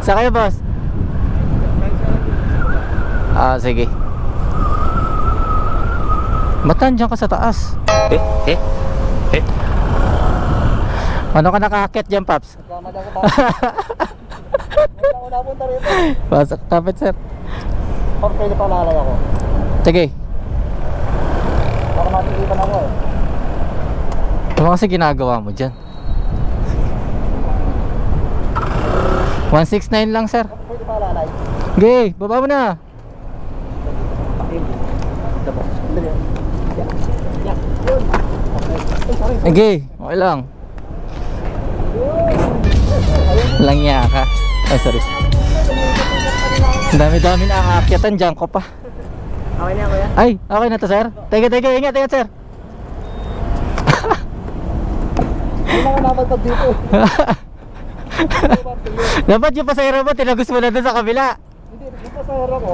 Sa kayo, boss? Ah, sige. Ba't nandiyan ka sa taas? Ano ka nakakakit dyan, Paps? Nagkamad ako pa. Ako napunta rito. Pasok, kapit, sir. Pag pwede pa lalay ako. Sige. Baka matilipan ako eh. Ano kasi ginagawa mo dyan? 169 lang, sir. Pwede pa lalay. Okay, baba mo na. Okay, okay lang. Lang niya ka. Ay, sorry. Ang dami-dami na aakyatan dyan ko pa. Okay na kuya? Ay, okay na to, sir. Teka, ingat, sir. Hindi na namatag dito. Dapat yung pasahero mo, tinagos mo na doon sa kabila. Hindi, yung pasahero ko.